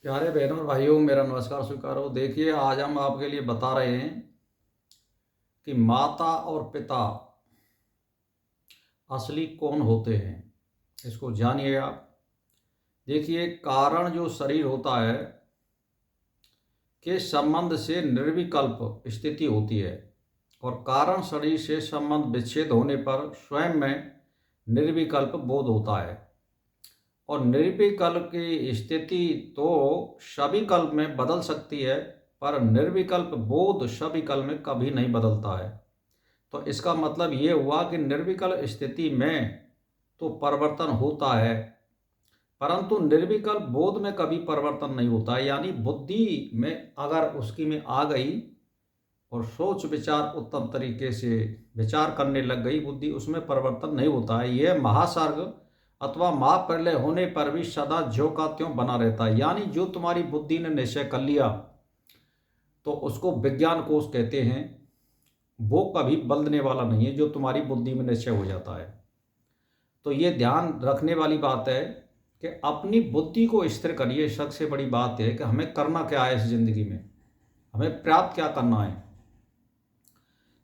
प्यारे बहनों और भाइयों, मेरा नमस्कार स्वीकार हो। देखिए, आज हम आपके लिए बता रहे हैं कि माता और पिता असली कौन होते हैं। इसको जानिए आप। देखिए, कारण जो शरीर होता है के संबंध से निर्विकल्प स्थिति होती है, और कारण शरीर से संबंध विच्छेद होने पर स्वयं में निर्विकल्प बोध होता है। और निर्विकल्प की स्थिति तो सभी कल्प में बदल सकती है, पर निर्विकल्प बोध सभी कल्प में कभी नहीं बदलता है। तो इसका मतलब ये हुआ कि निर्विकल्प स्थिति में तो परिवर्तन होता है, परंतु निर्विकल्प बोध में कभी परिवर्तन नहीं होता है। यानी बुद्धि में अगर उसकी में आ गई और सोच विचार उत्तम तरीके से विचार करने लग गई बुद्धि, उसमें परिवर्तन नहीं होता है। यह महासर्ग अथवा महाप्रलय होने पर भी सदा ज्यों का त्यों बना रहता है। यानी जो तुम्हारी बुद्धि ने निश्चय कर लिया तो उसको विज्ञान कोश कहते हैं, वो कभी बदलने वाला नहीं है जो तुम्हारी बुद्धि में निश्चय हो जाता है। तो ये ध्यान रखने वाली बात है कि अपनी बुद्धि को स्थिर करिए। सबसे बड़ी बात है कि हमें करना क्या है इस जिंदगी में, हमें प्राप्त क्या करना है।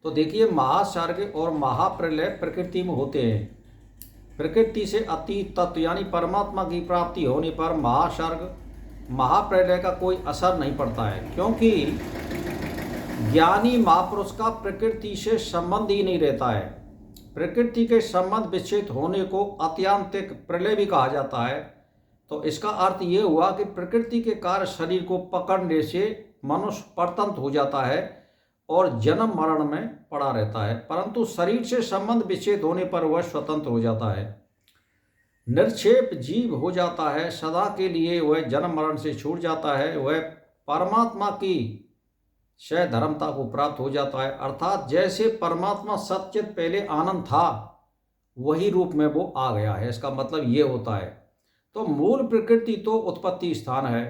तो देखिए, महासर्ग और महाप्रलय प्रकृति में होते हैं। प्रकृति से अतीत तत्व यानी परमात्मा की प्राप्ति होने पर महासर्ग महाप्रलय का कोई असर नहीं पड़ता है, क्योंकि ज्ञानी महापुरुष का प्रकृति से संबंध ही नहीं रहता है। प्रकृति के संबंध विच्छेद होने को अत्यांतिक प्रलय भी कहा जाता है। तो इसका अर्थ ये हुआ कि प्रकृति के कार्य शरीर को पकड़ने से मनुष्य परतंत्र हो जाता है और जन्म मरण में पड़ा रहता है, परंतु शरीर से संबंध विच्छेद होने पर वह स्वतंत्र हो जाता है, निर्क्षेप जीव हो जाता है। सदा के लिए वह जन्म मरण से छूट जाता है, वह परमात्मा की क्षय धर्मता को प्राप्त हो जाता है। अर्थात जैसे परमात्मा सचित पहले आनंद था, वही रूप में वो आ गया है। इसका मतलब ये होता है। तो मूल प्रकृति तो उत्पत्ति स्थान है।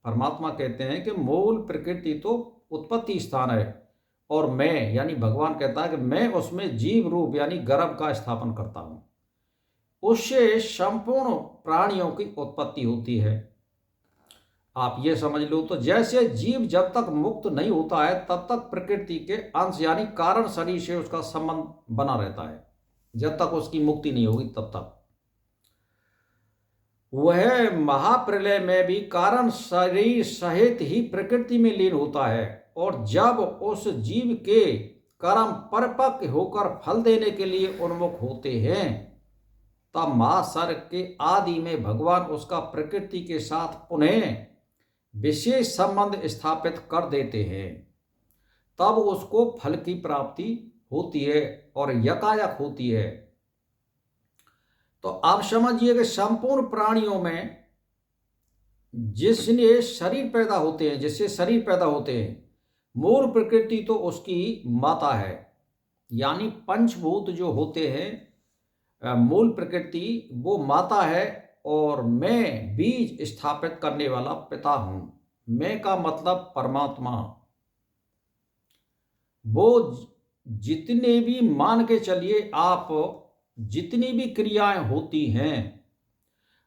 परमात्मा कहते हैं कि मूल प्रकृति तो उत्पत्ति स्थान है, और मैं यानी भगवान कहता है कि मैं उसमें जीव रूप यानी गर्भ का स्थापन करता हूं। उससे संपूर्ण प्राणियों की उत्पत्ति होती है। आप ये समझ लो, तो जैसे जीव जब तक मुक्त नहीं होता है तब तक प्रकृति के अंश यानी कारण शरीर से उसका संबंध बना रहता है। जब तक उसकी मुक्ति नहीं होगी तब तक वह महाप्रलय में भी कारण शरीर सहित ही प्रकृति में लीन होता है। और जब उस जीव के कर्म परिपक्व होकर फल देने के लिए उन्मुख होते हैं, तब महासर्ग के आदि में भगवान उसका प्रकृति के साथ पुनः विशेष संबंध स्थापित कर देते हैं। तब उसको फल की प्राप्ति होती है और यकायक होती है। तो आप समझिए कि संपूर्ण प्राणियों में जिसने शरीर पैदा होते हैं, जिससे शरीर पैदा होते हैं, मूल प्रकृति तो उसकी माता है। यानी पंचभूत जो होते हैं, मूल प्रकृति वो माता है, और मैं बीज स्थापित करने वाला पिता हूं। मैं का मतलब परमात्मा। वो जितने भी मान के चलिए आप, जितनी भी क्रियाएं होती हैं,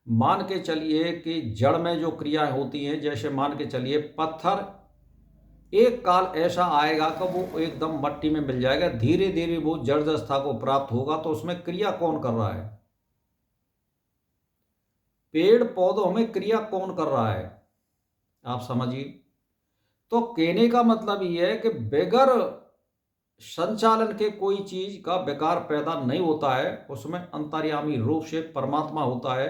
मान के चलिए कि जड़ में जो क्रियाएं होती हैं, जैसे मान के चलिए पत्थर एक काल ऐसा आएगा कि वो एकदम मट्टी में मिल जाएगा, धीरे धीरे वो जड़ दस्ता को प्राप्त होगा। तो उसमें क्रिया कौन कर रहा है? पेड़ पौधों में क्रिया कौन कर रहा है? आप समझिए। तो कहने का मतलब ये है कि बगैर संचालन के कोई चीज का विकार पैदा नहीं होता है, उसमें अंतर्यामी रूप से परमात्मा होता है।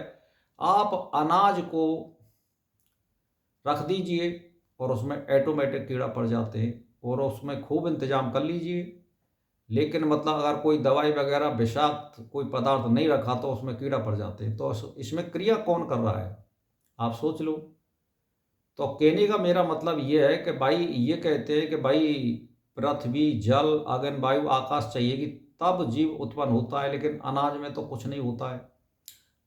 आप अनाज को रख दीजिए और उसमें ऑटोमेटिक कीड़ा पड़ जाते हैं, और उसमें खूब इंतजाम कर लीजिए, लेकिन मतलब अगर कोई दवाई वगैरह विषाक्त कोई पदार्थ नहीं रखा तो उसमें कीड़ा पड़ जाते हैं। तो इसमें क्रिया कौन कर रहा है? आप सोच लो। तो कहने का मेरा मतलब ये है कि भाई, ये कहते हैं कि भाई पृथ्वी जल अग्नि वायु आकाश चाहिए कि तब जीव उत्पन्न होता है, लेकिन अनाज में तो कुछ नहीं होता है।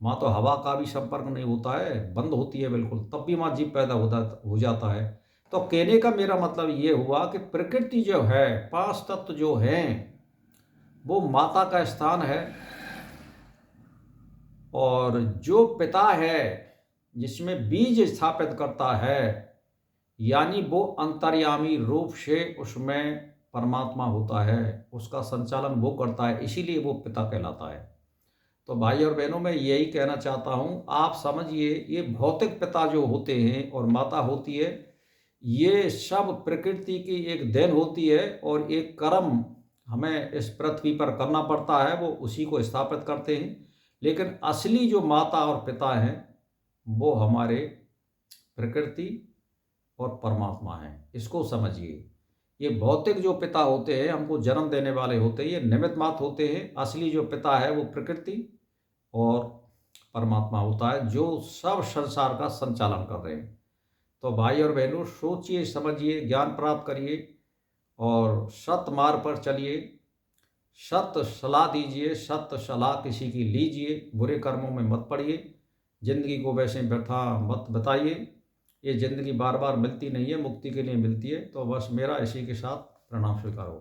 वहाँ तो हवा का भी संपर्क नहीं होता है, बंद होती है बिल्कुल, तब भी वहाँ जीव पैदा हो जाता है। तो कहने का मेरा मतलब ये हुआ कि प्रकृति जो है, पांच तत्व जो हैं, वो माता का स्थान है, और जो पिता है जिसमें बीज स्थापित करता है, यानी वो अंतर्यामी रूप से उसमें परमात्मा होता है, उसका संचालन वो करता है, इसीलिए वो पिता कहलाता है। तो भाई और बहनों, मैं यही कहना चाहता हूँ, आप समझिए ये भौतिक पिता जो होते हैं और माता होती है, ये सब प्रकृति की एक देन होती है और एक कर्म हमें इस पृथ्वी पर करना पड़ता है, वो उसी को स्थापित करते हैं। लेकिन असली जो माता और पिता हैं वो हमारे प्रकृति और परमात्मा हैं, इसको समझिए। ये भौतिक जो पिता होते हैं, हमको जन्म देने वाले होते हैं, ये निमित्त मात्र होते हैं। असली जो पिता है वो प्रकृति और परमात्मा होता है, जो सब संसार का संचालन कर रहे हैं। तो भाई और बहनों, सोचिए, समझिए, ज्ञान प्राप्त करिए और सत्य मार्ग पर चलिए। सत्य सलाह दीजिए, सत्य सलाह किसी की लीजिए, बुरे कर्मों में मत पड़िए, ज़िंदगी को वैसे व्यर्था मत बताइए। ये ज़िंदगी बार बार मिलती नहीं है, मुक्ति के लिए मिलती है। तो बस मेरा इसी के साथ प्रणाम स्वीकार हो।